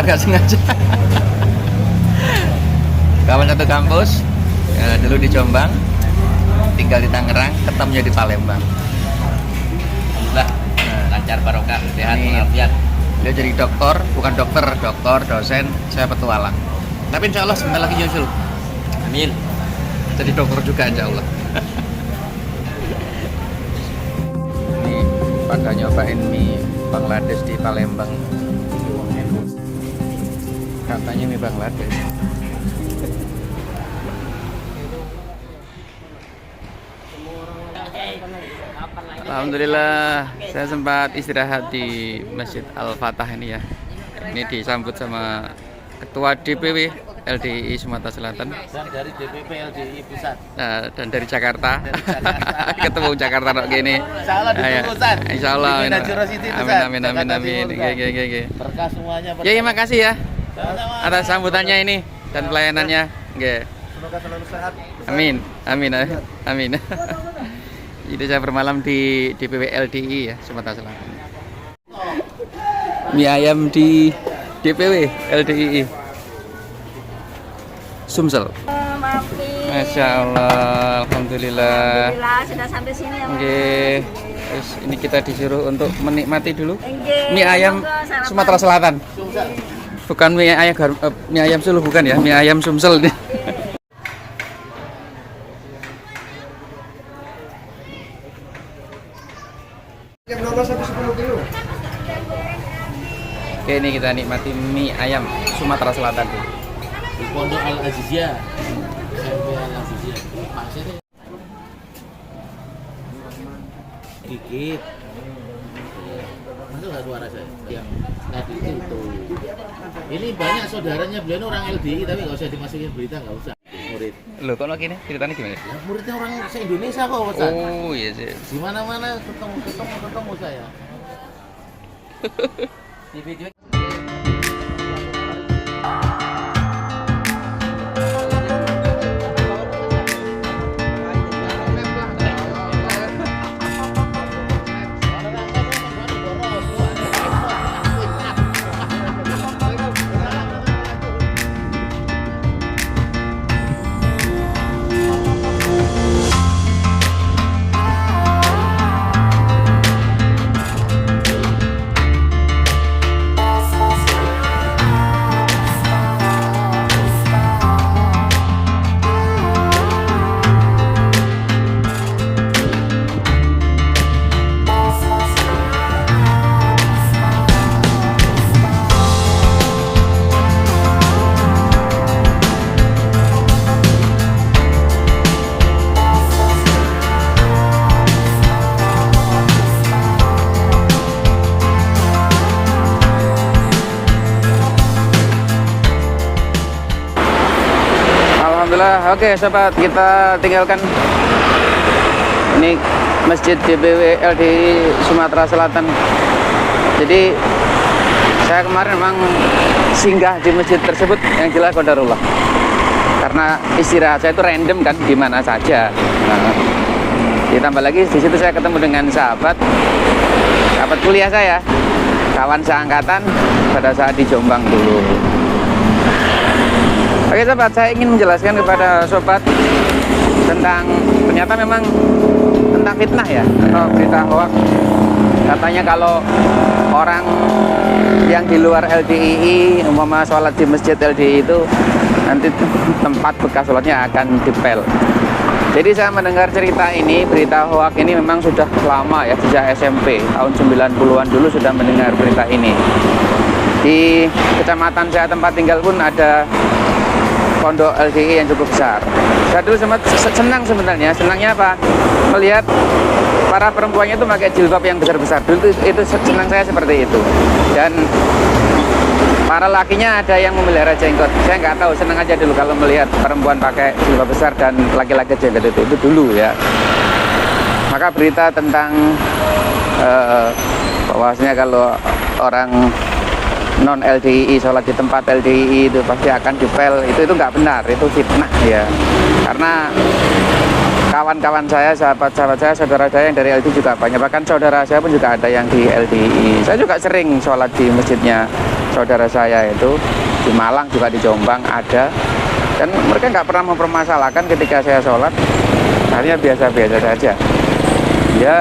nggak sengaja. Kawan satu kampus, ya, dulu di Jombang, tinggal di Tangerang, ketemunya di Palembang. Lah, lancar barokah, sehat walafiat. Dia jadi dokter, bukan dokter, dosen, saya petualang. Tapi insya Allah sebentar lagi nyusul. Amin. Jadi dokter juga insya Allah. Ini pada nyobain mie Bangladesh di Palembang. Katanya mie Bangladesh. Alhamdulillah, saya sempat istirahat di Masjid Al-Fatah ini ya. Ini disambut sama Ketua DPW LDII Sumatera Selatan. Dan dari DPP LDII Pusat. Nah, dan dari Jakarta. Ketemu Jakarta kok gini. Insyaallah ditunggu Ustaz. Insyaallah. Amin. Oke. Berkah semuanya. Ya, terima kasih ya atas sambutannya ini dan pelayanannya. Oke. Semoga selalu sehat. Amin. Jadi saya bermalam di DPW LDII ya, Sumatera Selatan. Mie ayam di DPW LDII Sumsel. Masya Allah, alhamdulillah. Alhamdulillah sudah sampai sini ya. Oke. Terus ini kita disuruh untuk menikmati dulu Oke, mie ayam monggo, sarapan. Sumatera Selatan. Bukan mie ayam Sulu bukan ya, mie ayam Sumsel nih. Jam 12 sampai 10 kilo. Oke, ini kita nikmati mie ayam Sumatera Selatan. Di Pondok Al Azizia. SMP Al Azizia. Maksudnya dikit. Masuk nggak suara saya? Yang tadi itu. Ini banyak saudaranya beliau ini orang LDI tapi nggak usah dimasukin berita, nggak usah. Murid. Loh, kok gini? Ceritanya gimana? Ya, muridnya orang se-Indonesia kok, Ustaz. Oh, iya sih. Di mana-mana ketemu saya. Di video Alhamdulillah, oke sobat, kita tinggalkan ini Masjid DPW LDII Sumatera Selatan. Jadi saya kemarin memang singgah di masjid tersebut yang jelas qadarullah. Karena istirahat saya itu random kan, di mana saja. Nah, ditambah lagi di situ saya ketemu dengan sahabat kuliah saya, kawan seangkatan pada saat di Jombang dulu. Oke sobat, saya ingin menjelaskan kepada sobat tentang ternyata memang tentang fitnah ya, atau berita hoax. Katanya kalau orang yang di luar LDII umpama sholat di masjid LDII itu nanti tempat bekas sholatnya akan dipel. Jadi saya mendengar cerita ini, berita hoax ini memang sudah lama ya, sejak SMP tahun 90-an dulu sudah mendengar berita ini. Di kecamatan saya tempat tinggal pun ada pondok LDII yang cukup besar. Saya dulu sempat senang sebenarnya. Senangnya apa? Melihat para perempuannya itu pakai jilbab yang besar-besar. Dulu itu senang saya seperti itu. Dan para lakinya ada yang memelihara jenggot. Saya nggak tahu, senang aja dulu kalau melihat perempuan pakai jilbab besar dan laki-laki jenggot itu dulu ya. Maka berita tentang bahwasanya kalau orang non LDII sholat di tempat LDII itu pasti akan dipel, itu nggak benar, itu fitnah ya. Karena kawan-kawan saya, sahabat-sahabat saya, saudara saya yang dari LDII juga banyak, bahkan saudara saya pun juga ada yang di LDII. Saya juga sering sholat di masjidnya saudara saya itu di Malang juga di Jombang ada, dan mereka nggak pernah mempermasalahkan ketika saya sholat, artinya biasa-biasa saja ya.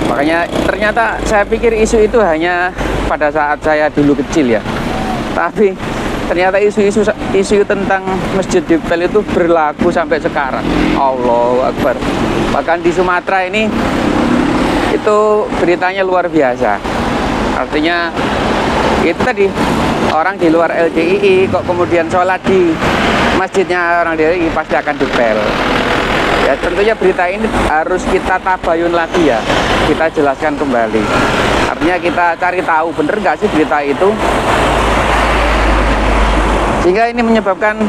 Makanya ternyata saya pikir isu itu hanya pada saat saya dulu kecil ya, tapi ternyata isu tentang Masjid Istiqlal itu berlaku sampai sekarang. Allahu Akbar. Bahkan di Sumatera ini itu beritanya luar biasa. Artinya itu tadi, orang di luar LDII kok kemudian sholat di masjidnya orang LDII pasti akan dipel. Ya tentunya berita ini harus kita tabayun lagi ya, kita jelaskan kembali. Artinya kita cari tahu bener nggak sih berita itu, sehingga ini menyebabkan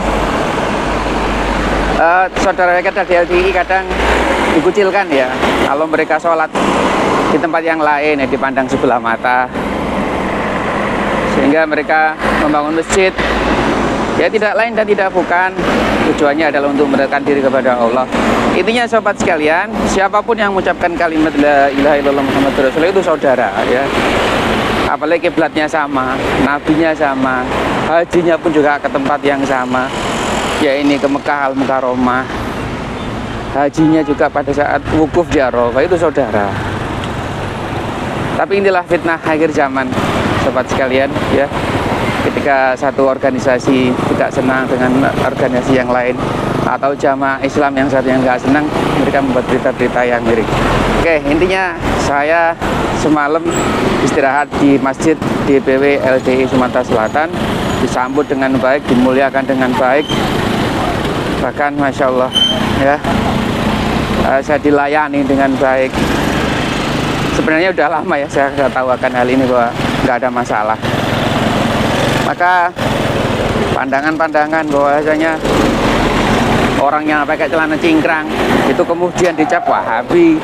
saudara kita di LDII kadang dikucilkan ya. Kalau mereka sholat di tempat yang lain ya dipandang sebelah mata, sehingga mereka membangun masjid ya tidak lain dan tidak bukan, tujuannya adalah untuk mendekatkan diri kepada Allah. Intinya sobat sekalian, siapapun yang mengucapkan kalimat la ilaha illallah Muhammadur Rasulullah itu saudara ya. Apalagi kiblatnya sama, nabinya sama, hajinya pun juga ke tempat yang sama, ya ini ke Mekah Al-Mukarramah. Hajinya juga pada saat wukuf di Arafah, itu saudara. Tapi inilah fitnah akhir zaman sobat sekalian ya. Ketika satu organisasi tidak senang dengan organisasi yang lain, atau jamaah Islam yang satu yang nggak senang, mereka membuat berita-berita yang miring. Oke, intinya saya semalam istirahat di masjid DPW LDII Sumatera Selatan, disambut dengan baik, dimuliakan dengan baik, bahkan Masya Allah ya, saya dilayani dengan baik. Sebenarnya udah lama ya saya sudah tahu akan hal ini, bahwa nggak ada masalah. Maka pandangan-pandangan bahwasanya orang yang pakai celana cingkrang itu kemudian dicap Wahabi,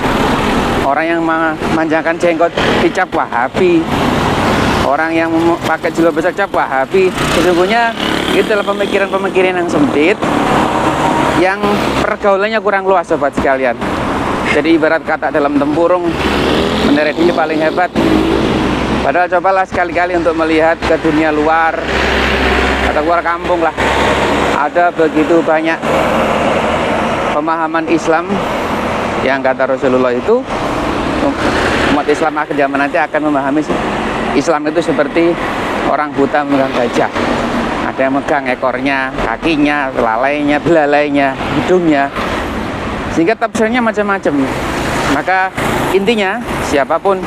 orang yang memanjangkan jenggot dicap Wahabi, orang yang pakai jilbab besar dicap Wahabi, sesungguhnya itu adalah pemikiran-pemikiran yang sempit, yang pergaulannya kurang luas sobat sekalian. Jadi ibarat kata dalam tempurung, meneret ini paling hebat. Padahal cobalah sekali-kali untuk melihat ke dunia luar atau luar kampung lah. Ada begitu banyak pemahaman Islam yang kata Rasulullah itu, umat Islam akhir zaman nanti akan memahami Islam itu seperti orang buta memegang gajah. Ada yang megang ekornya, kakinya, lalainya, belalainya, hidungnya, sehingga tafsirnya macam-macam. Maka intinya siapapun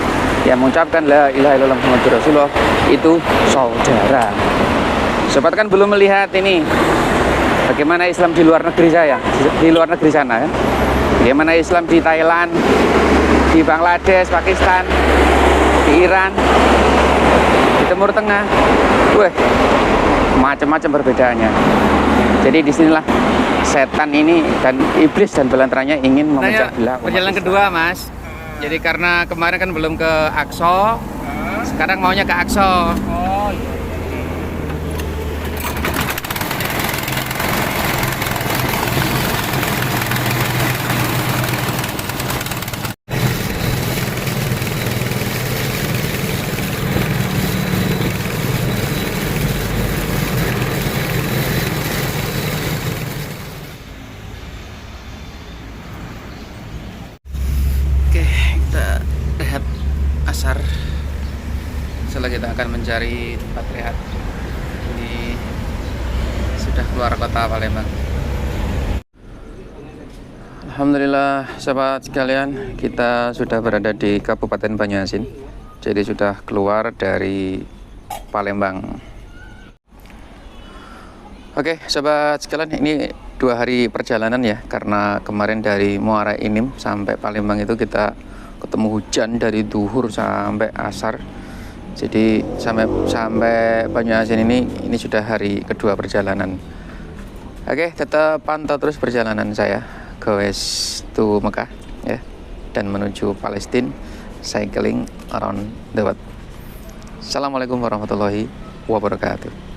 yang mengucapkan la ilaha illallah Muhammadur Rasulullah itu saudara. Sobat kan belum melihat ini bagaimana Islam di luar negeri saya, di luar negeri sana kan. Bagaimana Islam di Thailand, di Bangladesh, Pakistan, di Iran, di Timur Tengah. Wah, macam-macam perbedaannya. Jadi disinilah setan ini dan iblis dan belantaranya ingin memecah belah. Perjalanan kedua, Mas. Jadi karena kemarin kan belum ke Aqsa, sekarang maunya ke Aqsa. Oh iya. Asar, setelah kita akan mencari tempat rehat. Ini sudah keluar kota Palembang. Alhamdulillah sahabat sekalian, kita sudah berada di Kabupaten Banyuasin. Jadi sudah keluar dari Palembang. Oke sahabat sekalian, ini 2 hari perjalanan ya, karena kemarin dari Muara Enim sampai Palembang itu kita ketemu hujan dari duhur sampai asar. Jadi sampai Banyuasin ini sudah hari kedua perjalanan. Oke, tetap pantau terus perjalanan saya ke west to Mekah ya, dan menuju Palestina, cycling around the world. Assalamualaikum warahmatullahi wabarakatuh.